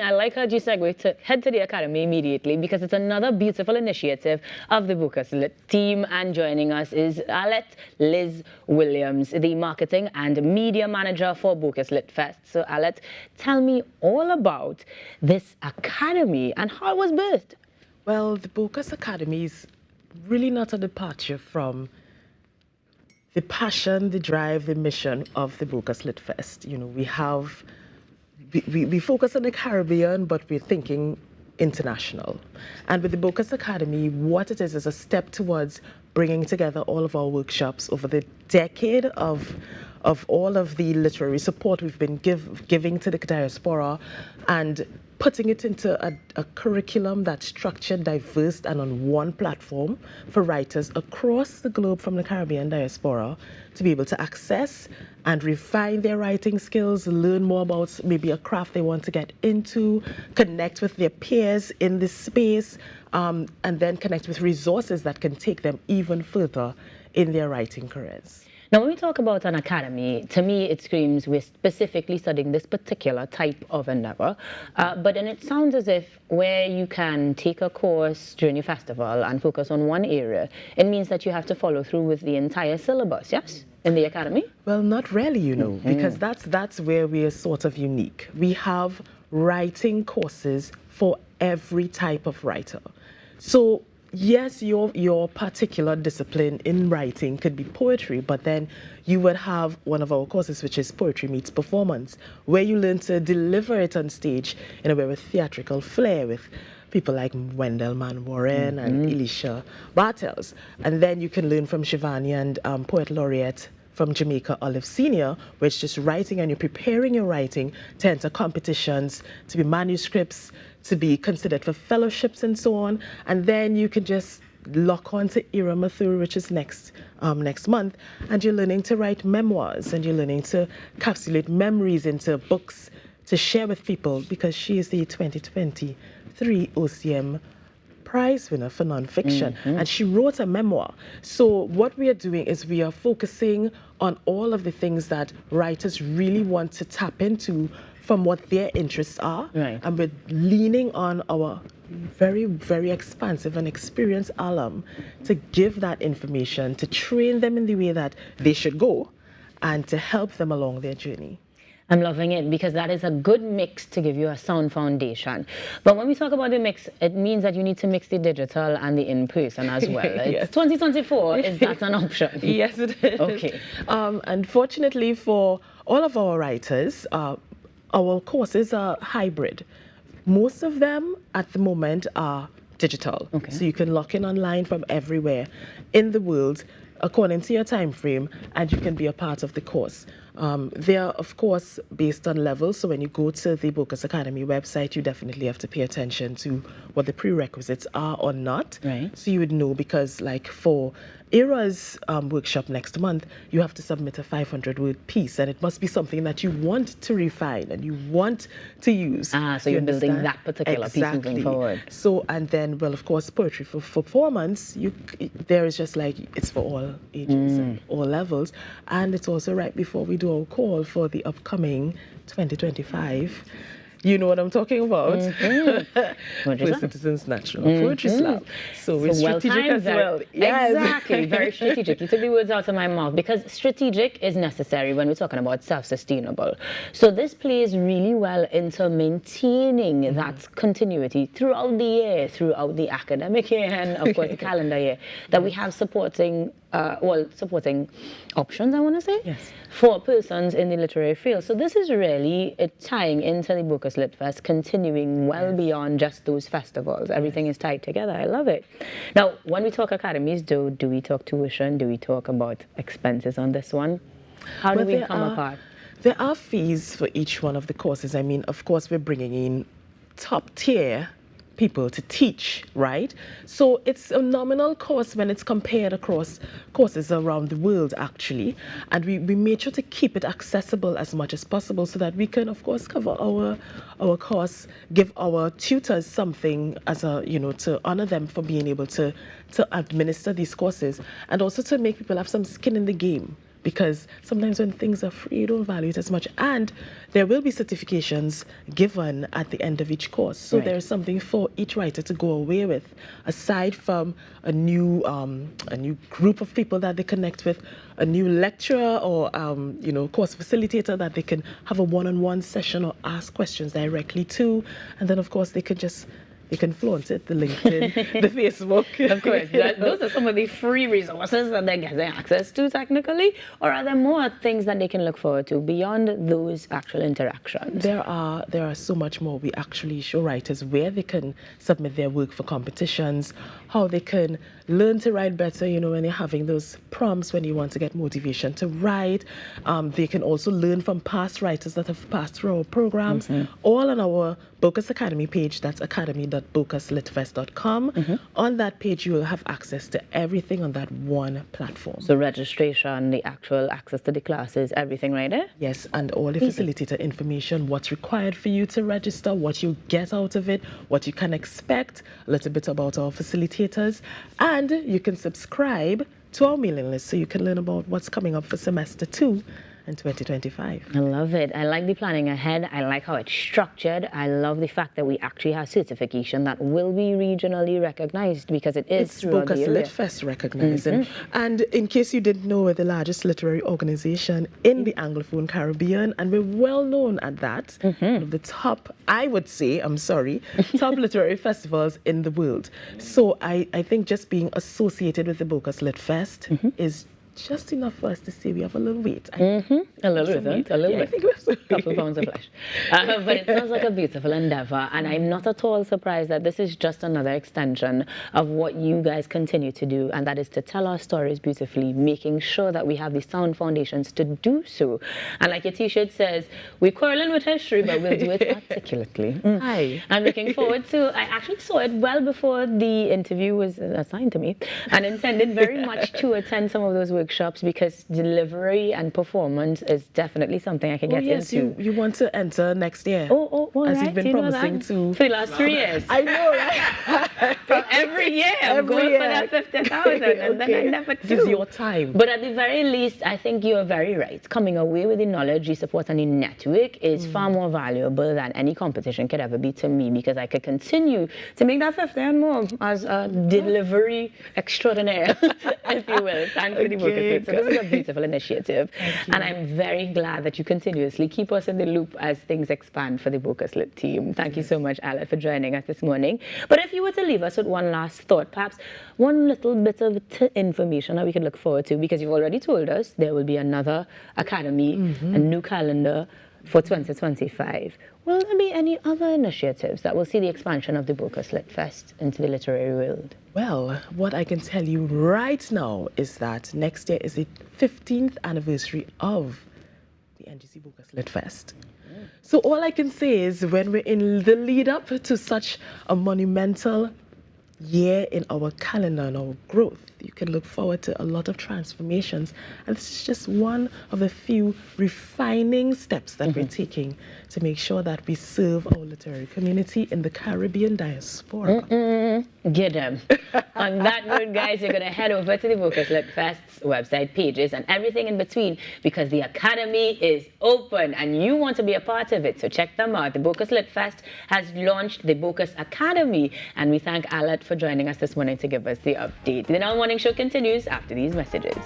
I like how you segue to head to the Academy immediately, because it's another beautiful initiative of the Bocas Lit team. And joining us is Liz Williams, the marketing and media manager for Bocas Lit Fest. So Alet, tell me all about this Academy and how it was birthed. Well, the Bocas Academy is really not a departure from the passion, the drive, the mission of the Bocas Lit Fest. You know, we focus on the Caribbean, but we're thinking international. And with the Bocas Academy, what it is a step towards bringing together all of our workshops over the decade of all of the literary support we've been giving to the diaspora, and putting it into a curriculum that's structured, diverse, and on one platform for writers across the globe from the Caribbean diaspora to be able to access and refine their writing skills, learn more about maybe a craft they want to get into, connect with their peers in this space, and then connect with resources that can take them even further in their writing careers. Now, when we talk about an academy, to me, it screams we're specifically studying this particular type of endeavor. But then it sounds as if where you can take a course during your festival and focus on one area, it means that you have to follow through with the entire syllabus, yes, in the academy? Well, not really, you know, because that's where we are sort of unique. We have writing courses for every type of writer. So yes, your particular discipline in writing could be poetry, but then you would have one of our courses, which is Poetry Meets Performance, where you learn to deliver it on stage in a way with theatrical flair, with people like Wendell Warren and Elisha Bartels. And then you can learn from Shivani and Poet Laureate from Jamaica, Olive Senior, where it's just writing and you're preparing your writing to enter competitions, to be manuscripts, to be considered for fellowships and so on. And then you can just lock on to Ira Mathur, which is next month, and you're learning to write memoirs, and you're learning to encapsulate memories into books to share with people, because she is the 2023 OCM Prize winner for nonfiction, and she wrote a memoir. So what we are doing is we are focusing on all of the things that writers really want to tap into from what their interests are, and we're leaning on our very, very expansive and experienced alum to give that information, to train them in the way that they should go, and to help them along their journey. I'm loving it, because that is a good mix to give you a sound foundation. But when we talk about the mix, it means that you need to mix the digital and the in-person as well. Yes. 2024, is that an option? Yes, it is. Okay. Unfortunately for all of our writers, our courses are hybrid. Most of them at the moment are digital. Okay. So you can log in online from everywhere in the world according to your time frame, and you can be a part of the course. They are, of course, based on levels. So when you go to the Bocas Academy website, you definitely have to pay attention to what the prerequisites are or not. Right. So you would know, because like for Ira's workshop next month, you have to submit a 500-word piece, and it must be something that you want to refine and you want to use. So you're building that particular piece moving forward. So, and then, well, of course, poetry for performance, there is just like, it's for all ages and all levels. And it's also right before we do our call for the upcoming 2025. You know what I'm talking about. First Citizens National Poetry Slam. So we're strategic as well. Yes. Exactly, very strategic. You took the words out of my mouth, because strategic is necessary when we're talking about self-sustainable. So this plays really well into maintaining that continuity throughout the year, throughout the academic year, and of course the calendar year, that we have supporting options, I want to say, for persons in the literary field. So this is really tying into the Bocas Lit Fest, continuing well beyond just those festivals. Everything is tied together. I love it. Now, when we talk academies, do we talk tuition? Do we talk about expenses on this one? How do we come apart? There are fees for each one of the courses. I mean, of course, we're bringing in top tier people to teach, right? So it's a nominal cost when it's compared across courses around the world, actually. And we made sure to keep it accessible as much as possible, so that we can, of course, cover our costs, give our tutors something as a, you know, to honor them for being able to administer these courses, and also to make people have some skin in the game. because sometimes when things are free, you don't value it as much. And there will be certifications given at the end of each course. So there is something for each writer to go away with, aside from a new group of people that they connect with, a new lecturer or course facilitator that they can have a one-on-one session or ask questions directly to, and then of course they can flaunt it, the LinkedIn, the Facebook. Of course, those are some of the free resources that they're getting access to technically, or are there more things that they can look forward to beyond those actual interactions? There are so much more. We actually show writers where they can submit their work for competitions, how they can learn to write better, when you're having those prompts, when you want to get motivation to write. They can also learn from past writers that have passed through our programs, all on our Bocas Academy page. That's academy.bocaslitfest.com. On that page, you will have access to everything on that one platform. So registration, the actual access to the classes, everything right there? Yes, and all the facilitator information, what's required for you to register, what you get out of it, what you can expect, a little bit about our facilitators, and you can subscribe to our mailing list so you can learn about what's coming up for semester 2 in 2025. I love it. I like the planning ahead. I like how it's structured. I love the fact that we actually have certification that will be regionally recognized because it is throughout the Bocas area. Lit Fest recognized. And in case you didn't know, we're the largest literary organization in the Anglophone Caribbean, and we're well known at that. One of the top, I would say, top literary festivals in the world. So I think just being associated with the Bocas Lit Fest is just enough for us to say we have a little weight. A little bit. I think we have some Couple pounds of flesh. But it sounds like a beautiful endeavor, and I'm not at all surprised that this is just another extension of what you guys continue to do, and that is to tell our stories beautifully, making sure that we have the sound foundations to do so. And like your t-shirt says, we're quarreling with history, but we'll do it articulately. Hi. I'm looking forward to, I actually saw it well before the interview was assigned to me, and intended very much to attend some of those workshops because delivery and performance is definitely something I can get into. You want to enter next year. As you've been promising to. For the last 3 years. I know, right? From every year, I'm going for that 50,000, and then I never do. This is your time. But at the very least, I think you're very right. Coming away with the knowledge, the support, and the network is far more valuable than any competition could ever be to me, because I could continue to make that 50 and more as a delivery extraordinaire, if you will. Thanks for the book. So this is a beautiful initiative, and I'm very glad that you continuously keep us in the loop as things expand for the Bocas Lit team. Thank you so much, Alet, for joining us this morning. But if you were to leave us with one last thought, perhaps one little bit of information that we could look forward to, because you've already told us there will be another academy, a new calendar for 2025. Will there be any other initiatives that will see the expansion of the Bocas Lit Fest into the literary world? Well, what I can tell you right now is that next year is the 15th anniversary of the NGC Bocas Lit Fest. So all I can say is when we're in the lead up to such a monumental year in our calendar and our growth, you can look forward to a lot of transformations. And this is just one of the few refining steps that we're taking to make sure that we serve our literary community in the Caribbean diaspora. Get them. On that note, guys, you're going to head over to the Bocas Lit Fest's website pages and everything in between, because the Academy is open and you want to be a part of it. So check them out. The Bocas Lit Fest has launched the Bocas Academy, and we thank Alet for joining us this morning to give us the update. The Now Morning Show continues after these messages.